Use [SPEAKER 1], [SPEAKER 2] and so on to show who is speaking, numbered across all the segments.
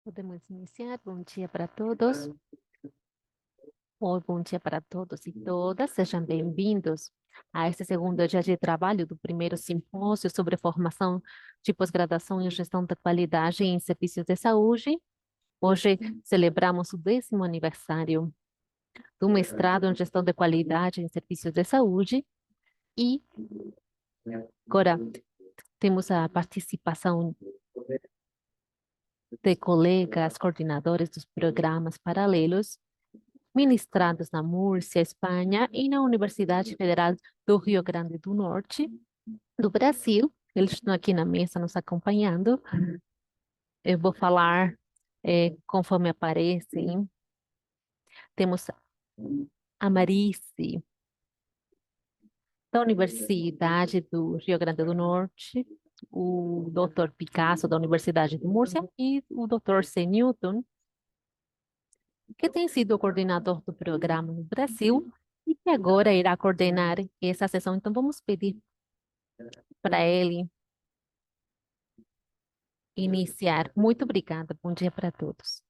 [SPEAKER 1] Podemos iniciar. Bom dia para todos. Bom dia para todos e todas. Sejam bem-vindos a este segundo dia de trabalho do primeiro simpósio sobre formação de pós-graduação em gestão da qualidade em serviços de saúde. Hoje celebramos o 10º aniversário do mestrado em gestão de qualidade em serviços de saúde e agora temos a participação de colegas coordenadores dos programas paralelos ministrados na Múrcia, Espanha, e na Universidade Federal do Rio Grande do Norte, do Brasil. Eles estão aqui na mesa nos acompanhando. Eu vou falar conforme aparecem. Temos a Marice, da Universidade do Rio Grande do Norte, o Dr. Picasso, da Universidade de Múrcia, e o Dr. C. Newton, que tem sido o coordenador do programa no Brasil e que agora irá coordenar essa sessão. Então, vamos pedir para ele iniciar. Muito obrigada. Bom dia para todos.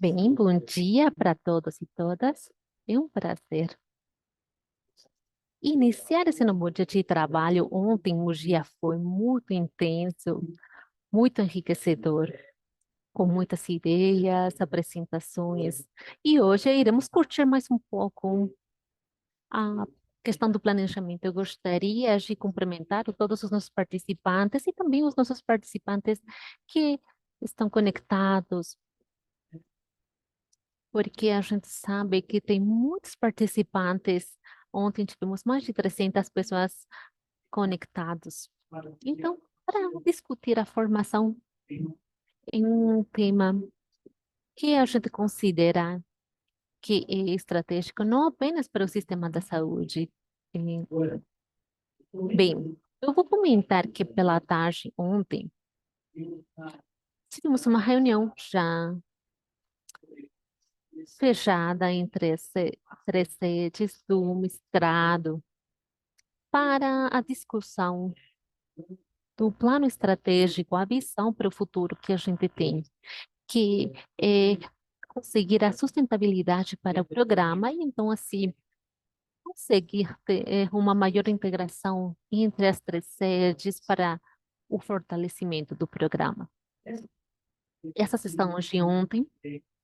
[SPEAKER 1] Bem, bom dia para todos e todas. É um prazer iniciar esse novo dia de trabalho. Ontem o dia foi muito intenso, muito enriquecedor, com muitas ideias, apresentações. E hoje iremos curtir mais um pouco a questão do planejamento. Eu gostaria de cumprimentar todos os nossos participantes e também os nossos participantes que estão conectados, porque a gente sabe que tem muitos participantes. Ontem tivemos mais de 300 pessoas conectadas. Então, para discutir a formação em um tema que a gente considera que é estratégico, não apenas para o sistema da saúde. Bem, eu vou comentar que pela tarde, ontem, tivemos uma reunião já fechada entre as três sedes do mestrado para a discussão do plano estratégico, a visão para o futuro que a gente tem, que é conseguir a sustentabilidade para o programa e então assim conseguir ter uma maior integração entre as três sedes para o fortalecimento do programa. Essa sessão de ontem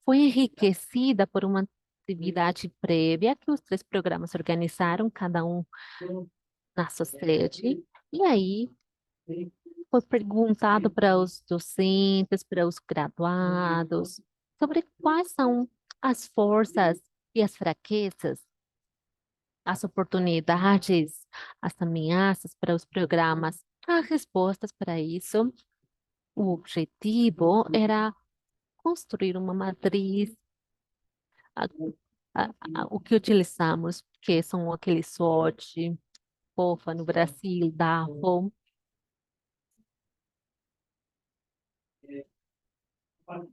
[SPEAKER 1] foi enriquecida por uma atividade prévia que os três programas organizaram, cada um na sua sede, e aí foi perguntado para os docentes, para os graduados, sobre quais são as forças e as fraquezas, as oportunidades, as ameaças para os programas. As respostas para isso, o objetivo era construir uma matriz, a- o que utilizamos, que são aqueles SWOT, POFA no Brasil, DAFO,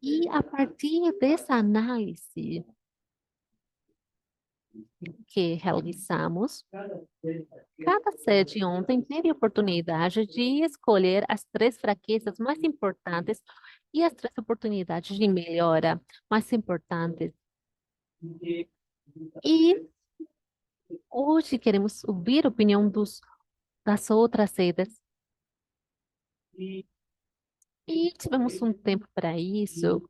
[SPEAKER 1] e a partir dessa análise que realizamos, cada sede ontem teve a oportunidade de escolher as três fraquezas mais importantes e as três oportunidades de melhora mais importantes. E hoje queremos ouvir a opinião das outras sedes. E tivemos um tempo para isso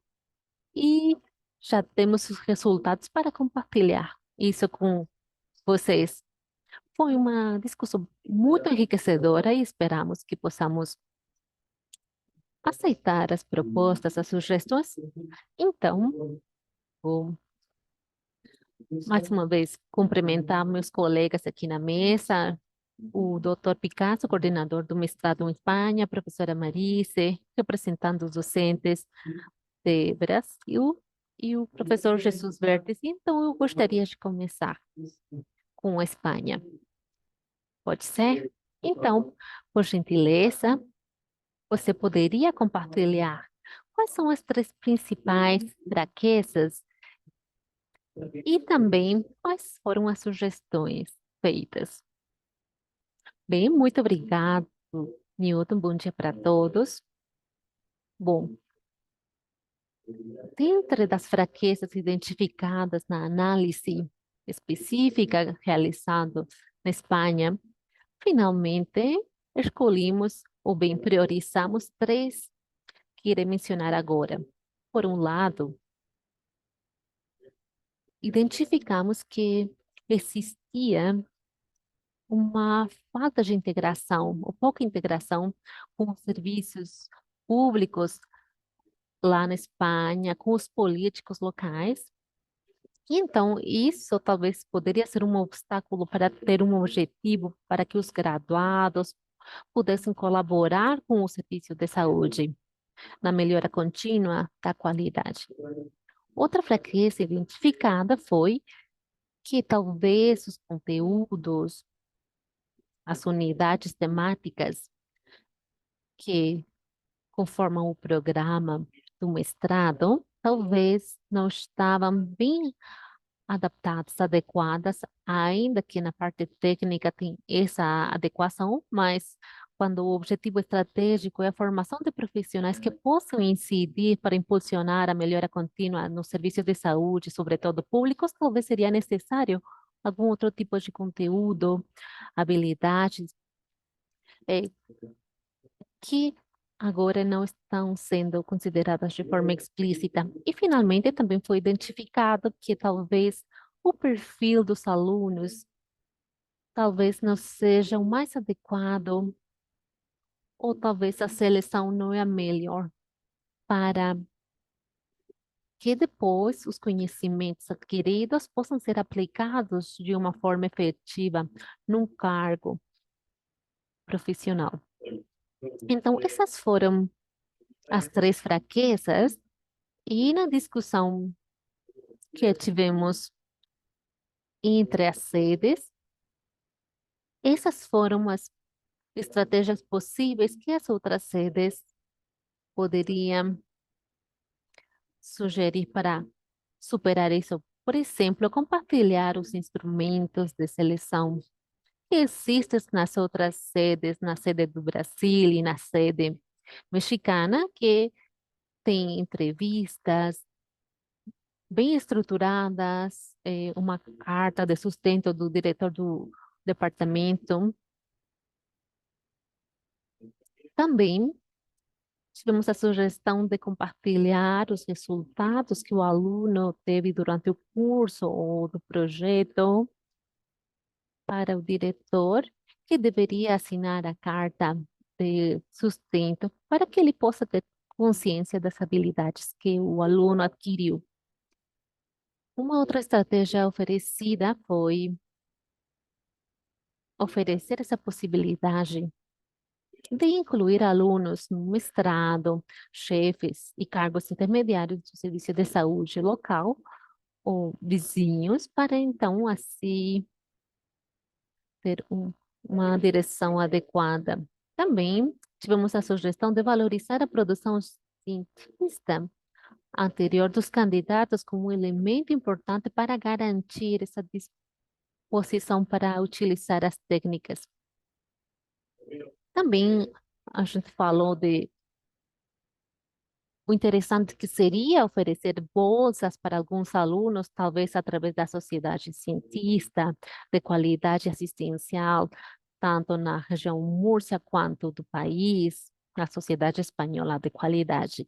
[SPEAKER 1] e já temos os resultados para compartilhar isso com vocês. Foi uma discussão muito enriquecedora e esperamos que possamos aceitar as propostas, as sugestões. Então, vou mais uma vez cumprimentar meus colegas aqui na mesa, o Dr. Picasso, coordenador do mestrado em Espanha, a professora Marice, representando os docentes de Brasil, e o professor Jesus Verdes. Então, eu gostaria de começar com a Espanha. Pode ser? Então, por gentileza, você poderia compartilhar quais são as três principais fraquezas e também quais foram as sugestões feitas? Bem, muito obrigado, Newton. Bom dia para todos. Bom, dentre das fraquezas identificadas na análise específica realizada na Espanha, finalmente escolhemos, ou bem, priorizamos três que irei mencionar agora. Por um lado, identificamos que existia uma falta de integração, ou pouca integração com os serviços públicos lá na Espanha, com os políticos locais. E então, isso talvez poderia ser um obstáculo para ter um objetivo para que os graduados pudessem colaborar com o serviço de saúde na melhora contínua da qualidade. Outra fraqueza identificada foi que talvez os conteúdos, as unidades temáticas que conformam o programa do mestrado, talvez não estavam bem adaptadas, adequadas, ainda que na parte técnica tem essa adequação, mas quando o objetivo estratégico é a formação de profissionais que possam incidir para impulsionar a melhora contínua nos serviços de saúde, sobretudo públicos, talvez seria necessário algum outro tipo de conteúdo, habilidades, eh, que agora não estão sendo consideradas de forma explícita. E, finalmente, também foi identificado que talvez o perfil dos alunos talvez não seja o mais adequado, ou talvez a seleção não é a melhor para que depois os conhecimentos adquiridos possam ser aplicados de uma forma efetiva num cargo profissional. Então, essas foram as três fraquezas, e na discussão que tivemos entre as sedes, essas foram as estratégias possíveis que as outras sedes poderiam sugerir para superar isso. Por exemplo, compartilhar os instrumentos de seleção que existem nas outras sedes, na sede do Brasil e na sede mexicana, que tem entrevistas bem estruturadas, uma carta de sustento do diretor do departamento. Também tivemos a sugestão de compartilhar os resultados que o aluno teve durante o curso ou do projeto para o diretor, que deveria assinar a carta de sustento para que ele possa ter consciência das habilidades que o aluno adquiriu. Uma outra estratégia oferecida foi oferecer essa possibilidade de incluir alunos no mestrado, chefes e cargos intermediários do serviço de saúde local ou vizinhos, para então assim ter uma direção adequada. Também tivemos a sugestão de valorizar a produção cientista anterior dos candidatos como um elemento importante para garantir essa disposição para utilizar as técnicas. Também a gente falou de o interessante que seria oferecer bolsas para alguns alunos, talvez através da sociedade cientista, de qualidade assistencial, tanto na região Múrcia quanto do país, na sociedade espanhola de qualidade.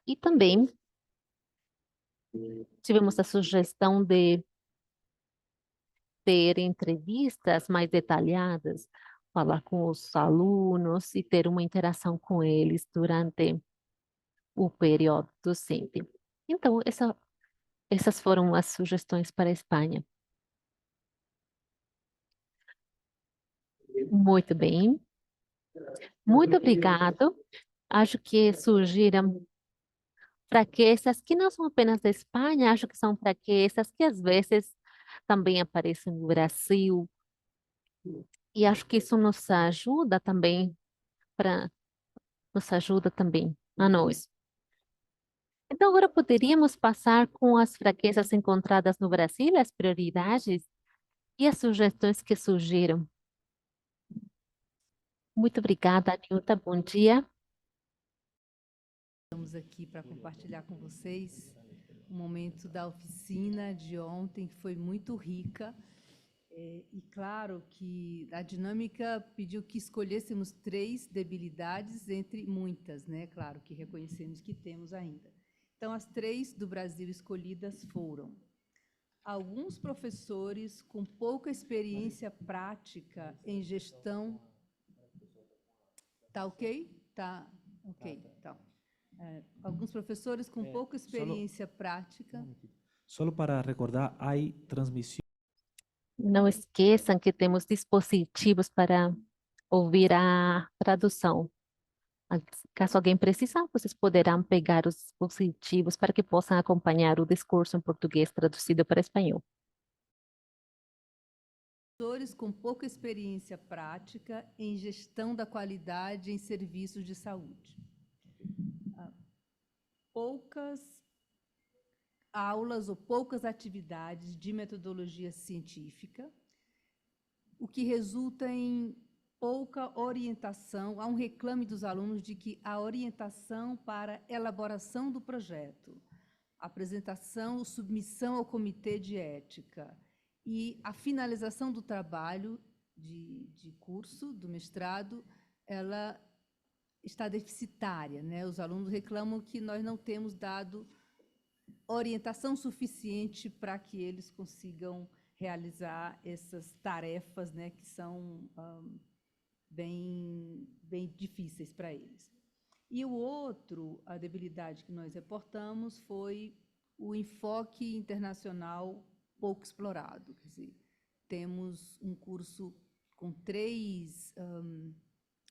[SPEAKER 1] E também tivemos a sugestão de ter entrevistas mais detalhadas, falar com os alunos e ter uma interação com eles durante o período docente. Então, essas foram as sugestões para a Espanha. Muito bem, muito obrigado. Acho que surgiram fraquezas que não são apenas da Espanha, acho que são fraquezas que às vezes também aparecem no Brasil, E acho que isso nos ajuda também a nós. Então, agora poderíamos passar com as fraquezas encontradas no Brasil, as prioridades e as sugestões que surgiram. Muito obrigada, Nilda. Bom dia.
[SPEAKER 2] Estamos aqui para compartilhar com vocês um momento da oficina de ontem, que foi muito rica. E claro que a dinâmica pediu que escolhêssemos 3 debilidades entre muitas, né? Claro que reconhecemos que temos ainda. Então, as 3 do Brasil escolhidas foram: alguns professores com pouca experiência prática em gestão. Tá ok? Tá ok, então. Alguns professores com pouca experiência prática.
[SPEAKER 3] Solo para recordar, hay transmisión.
[SPEAKER 1] Não esqueçam que temos dispositivos para ouvir a tradução. Caso alguém precisar, vocês poderão pegar os dispositivos para que possam acompanhar o discurso em português traduzido para espanhol.
[SPEAKER 2] Professores com pouca experiência prática em gestão da qualidade em serviços de saúde. Poucas aulas ou poucas atividades de metodologia científica, o que resulta em pouca orientação. Há um reclame dos alunos de que a orientação para elaboração do projeto, apresentação, submissão ao comitê de ética e a finalização do trabalho de curso, do mestrado, ela está deficitária, né? Os alunos reclamam que nós não temos dado orientação suficiente para que eles consigam realizar essas tarefas, né, que são bem difíceis para eles. E a debilidade que nós reportamos foi o enfoque internacional pouco explorado. Quer dizer, temos um curso com 3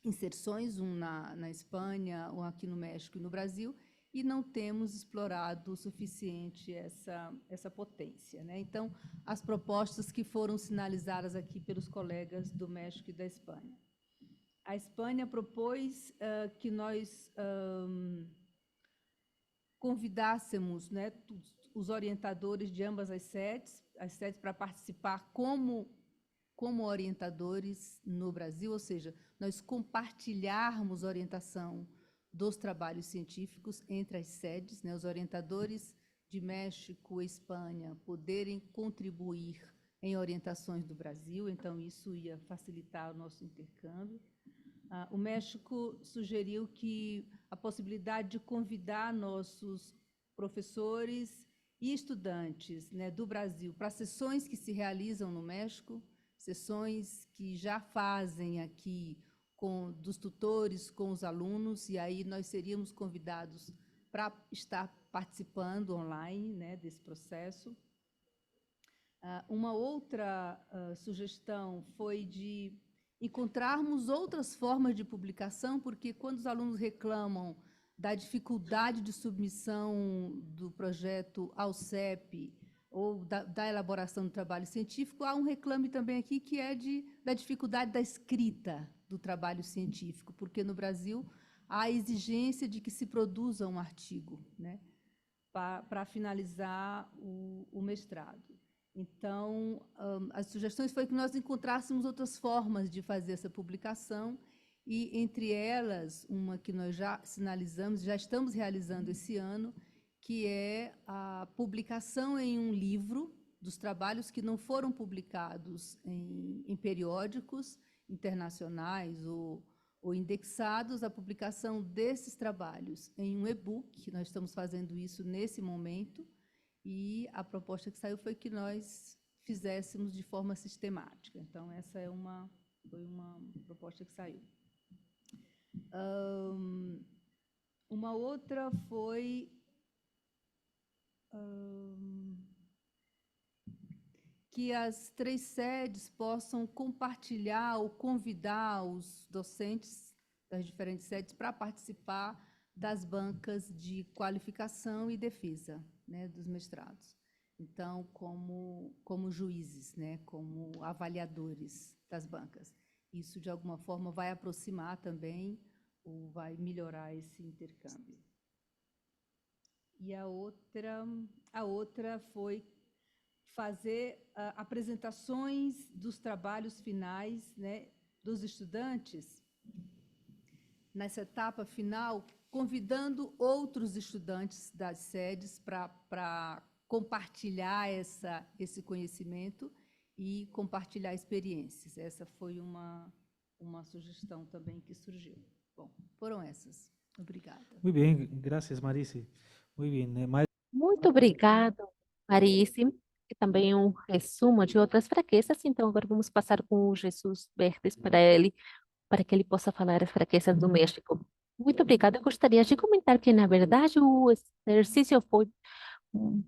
[SPEAKER 2] inserções, um na Espanha, um aqui no México e no Brasil, e não temos explorado o suficiente essa potência, né? Então, as propostas que foram sinalizadas aqui pelos colegas do México e da Espanha. A Espanha propôs que nós convidássemos, né, os orientadores de ambas as sedes para participar como orientadores no Brasil, ou seja, nós compartilharmos orientação dos trabalhos científicos entre as sedes, né, os orientadores de México e Espanha poderem contribuir em orientações do Brasil, então isso ia facilitar o nosso intercâmbio. O México sugeriu que a possibilidade de convidar nossos professores e estudantes, né, do Brasil para sessões que se realizam no México, sessões que já fazem aqui dos tutores com os alunos, e aí nós seríamos convidados para estar participando online, né, desse processo. Uma outra sugestão foi de encontrarmos outras formas de publicação, porque quando os alunos reclamam da dificuldade de submissão do projeto ao CEP ou da elaboração do trabalho científico, há um reclame também aqui que é da dificuldade da escrita do trabalho científico, porque no Brasil há a exigência de que se produza um artigo, né, para finalizar o mestrado. Então, as sugestões foi que nós encontrássemos outras formas de fazer essa publicação, e entre elas, uma que nós já sinalizamos, já estamos realizando esse ano, que é a publicação em um livro dos trabalhos que não foram publicados em periódicos internacionais ou indexados, a publicação desses trabalhos em um e-book. Nós estamos fazendo isso nesse momento, e a proposta que saiu foi que nós fizéssemos de forma sistemática. Então, essa foi uma proposta que saiu. Uma outra foi que as 3 sedes possam compartilhar ou convidar os docentes das diferentes sedes para participar das bancas de qualificação e defesa, né, dos mestrados. Então, como juízes, né, como avaliadores das bancas. Isso, de alguma forma, vai aproximar também ou vai melhorar esse intercâmbio. E a outra foi fazer apresentações dos trabalhos finais, né, dos estudantes nessa etapa final, convidando outros estudantes das sedes para compartilhar esse conhecimento e compartilhar experiências. Essa foi uma sugestão também que surgiu. Bom, foram essas. Obrigada.
[SPEAKER 3] Muy bien, gracias Marise. Muy bien.
[SPEAKER 1] Muito obrigado, Marice. E também um resumo de outras fraquezas. Então, agora vamos passar com o Jesus Verdes para que ele possa falar as fraquezas do México. Muito obrigada. Eu gostaria de comentar que, na verdade, o exercício foi hum,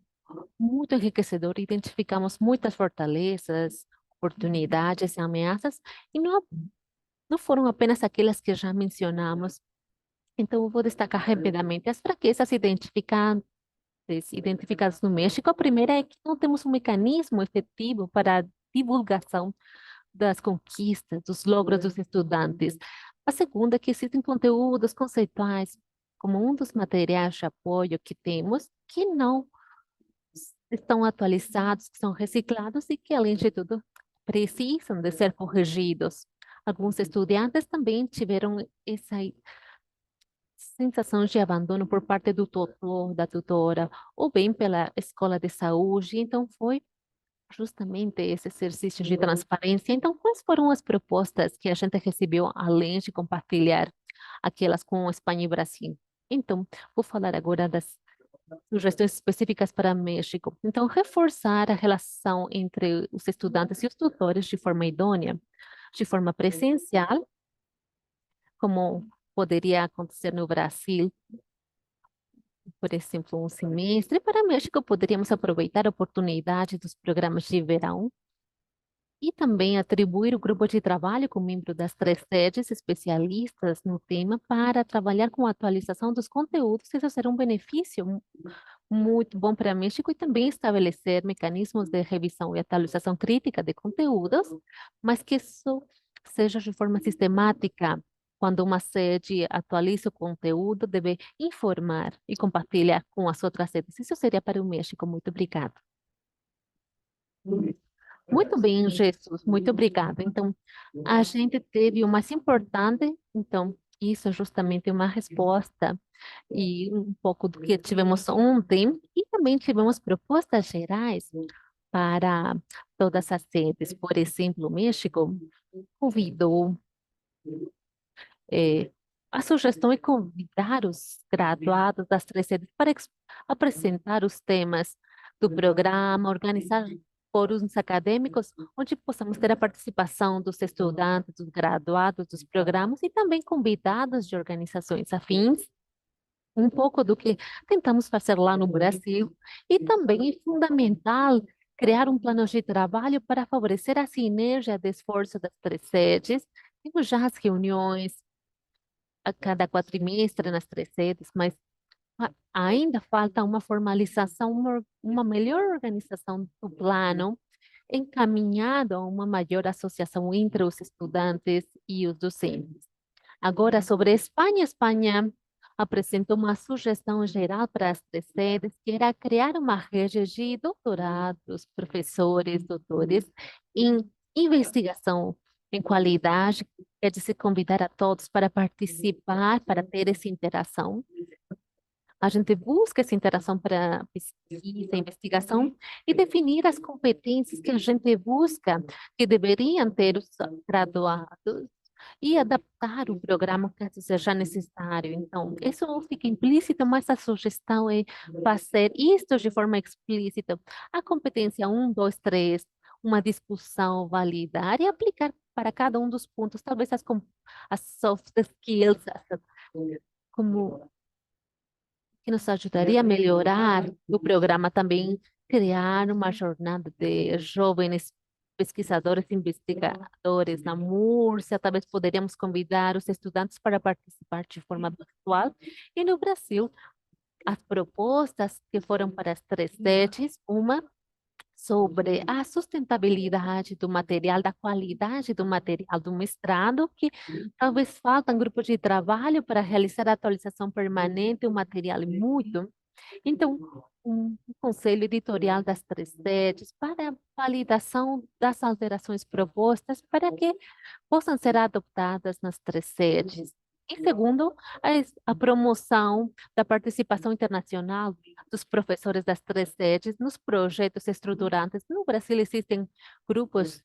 [SPEAKER 1] muito enriquecedor. Identificamos muitas fortalezas, oportunidades e ameaças, e não foram apenas aquelas que já mencionamos. Então, eu vou destacar rapidamente as fraquezas identificadas no México. A primeira é que não temos um mecanismo efetivo para a divulgação das conquistas, dos logros dos estudantes. A segunda é que existem conteúdos conceituais, como um dos materiais de apoio que temos, que não estão atualizados, que são reciclados e que, além de tudo, precisam de ser corrigidos. Alguns estudantes também tiveram essa sensação de abandono por parte do tutor, da tutora, ou bem pela escola de saúde. Então, foi justamente esse exercício de transparência. Então, quais foram as propostas que a gente recebeu, além de compartilhar aquelas com Espanha e Brasil? Então, vou falar agora das sugestões específicas para México. Então, reforçar a relação entre os estudantes e os tutores de forma idônea, de forma presencial, como poderia acontecer no Brasil, por exemplo, um semestre. Para México, poderíamos aproveitar a oportunidade dos programas de verão e também atribuir o grupo de trabalho com membros das três sedes especialistas no tema para trabalhar com a atualização dos conteúdos. Isso será um benefício muito bom para México e também estabelecer mecanismos de revisão e atualização crítica de conteúdos, mas que isso seja de forma sistemática. Quando uma sede atualiza o conteúdo, deve informar e compartilhar com as outras sedes. Isso seria para o México. Muito obrigada. Muito bem, Jesus, muito obrigada. Então, a gente teve o mais importante, então, isso é justamente uma resposta e um pouco do que tivemos ontem, e também tivemos propostas gerais para todas as sedes. Por exemplo, o México convidou, eh, a sugestão é convidar os graduados das três sedes para apresentar os temas do programa, organizar fóruns acadêmicos, onde possamos ter a participação dos estudantes, dos graduados dos programas e também convidados de organizações afins, um pouco do que tentamos fazer lá no Brasil, e também é fundamental criar um plano de trabalho para favorecer a sinergia de esforço das três sedes. Temos já as reuniões a cada quatrimestre nas três sedes, mas ainda falta uma formalização, uma melhor organização do plano, encaminhado a uma maior associação entre os estudantes e os docentes. Agora, sobre a Espanha apresentou uma sugestão geral para as três sedes, que era criar uma rede de doutorados, professores, doutores, em investigação em qualidade, é de se convidar a todos para participar, para ter essa interação. A gente busca essa interação para pesquisa, investigação e definir as competências que a gente busca, que deveriam ter os graduados e adaptar o programa caso seja necessário. Então, isso não fica implícito, mas a sugestão é fazer isto de forma explícita. A competência 1, 2, 3, uma discussão, validar e aplicar para cada um dos pontos, talvez as soft skills, como que nos ajudaria a melhorar o programa também, criar uma jornada de jovens pesquisadores e investigadores na Múrcia, talvez poderíamos convidar os estudantes para participar de forma virtual. E no Brasil, as propostas que foram para as três sedes, uma sobre a sustentabilidade do material, da qualidade do material do mestrado, que talvez falta um grupo de trabalho para realizar a atualização permanente do material muito. Então, um conselho editorial das três sedes para a validação das alterações propostas para que possam ser adoptadas nas três sedes. E segundo, a promoção da participação internacional dos professores das três sedes nos projetos estruturantes. No Brasil existem grupos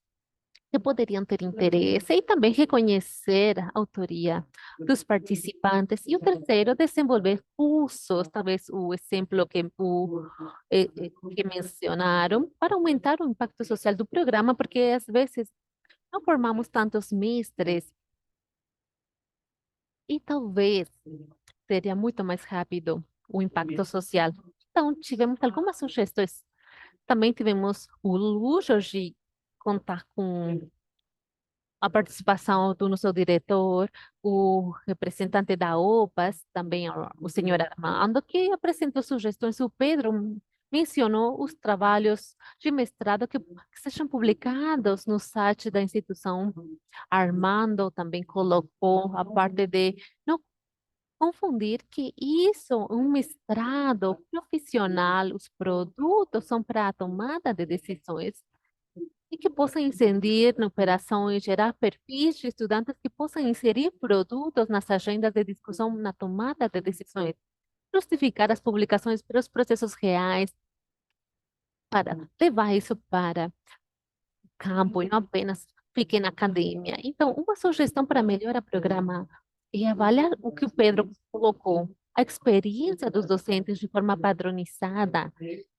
[SPEAKER 1] que poderiam ter interesse e também reconhecer a autoria dos participantes. E o terceiro, desenvolver cursos, talvez o exemplo que mencionaram, para aumentar o impacto social do programa, porque às vezes não formamos tantos mestres e talvez seria muito mais rápido o impacto social. Então, tivemos algumas sugestões. Também tivemos o luxo de contar com a participação do nosso diretor, o representante da OPAS, também o senhor Armando, que apresentou sugestões. O Pedro mencionou os trabalhos de mestrado que sejam publicados no site da instituição. Armando também colocou a parte de não confundir que isso, um mestrado profissional, os produtos são para a tomada de decisões e que possa incidir na operação e gerar perfis de estudantes que possam inserir produtos nas agendas de discussão na tomada de decisões, justificar as publicações para os processos reais, para levar isso para o campo e não apenas fique na academia. Então, uma sugestão para melhorar o programa é avaliar o que o Pedro colocou, a experiência dos docentes de forma padronizada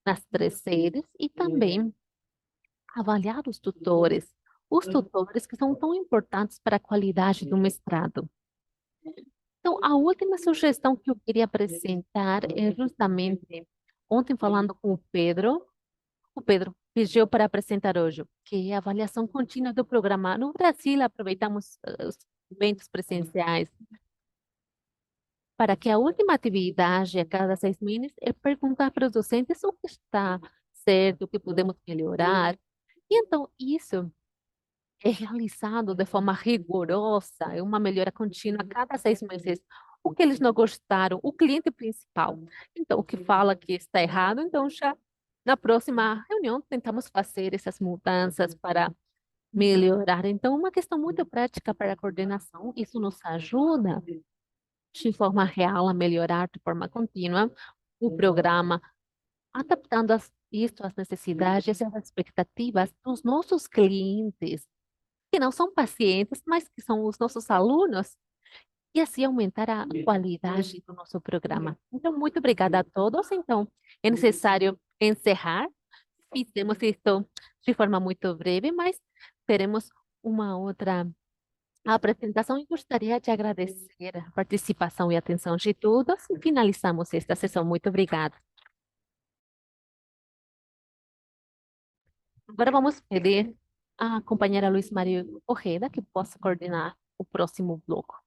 [SPEAKER 1] nas três séries e também avaliar os tutores que são tão importantes para a qualidade do mestrado. Então, a última sugestão que eu queria apresentar é justamente, ontem falando com o Pedro pediu para apresentar hoje, que é a avaliação contínua do programa. No Brasil, aproveitamos os eventos presenciais para que a última atividade a cada 6 meses é perguntar para os docentes o que está certo, o que podemos melhorar. E então, isso é realizado de forma rigorosa, é uma melhora contínua a cada 6 meses. O que eles não gostaram, o cliente principal. Então, o que fala que está errado, então já na próxima reunião tentamos fazer essas mudanças para melhorar. Então, uma questão muito prática para a coordenação, isso nos ajuda de forma real a melhorar de forma contínua o programa, adaptando isso às necessidades e às expectativas dos nossos clientes que não são pacientes, mas que são os nossos alunos, e assim aumentar a qualidade do nosso programa. Então, muito obrigada a todos. Então, é necessário encerrar. Fizemos isso de forma muito breve, mas teremos uma outra apresentação e gostaria de agradecer a participação e atenção de todos e finalizamos esta sessão. Muito obrigada. Agora vamos pedir à companheira Luiz Maria Ojeda que possa coordenar o próximo bloco.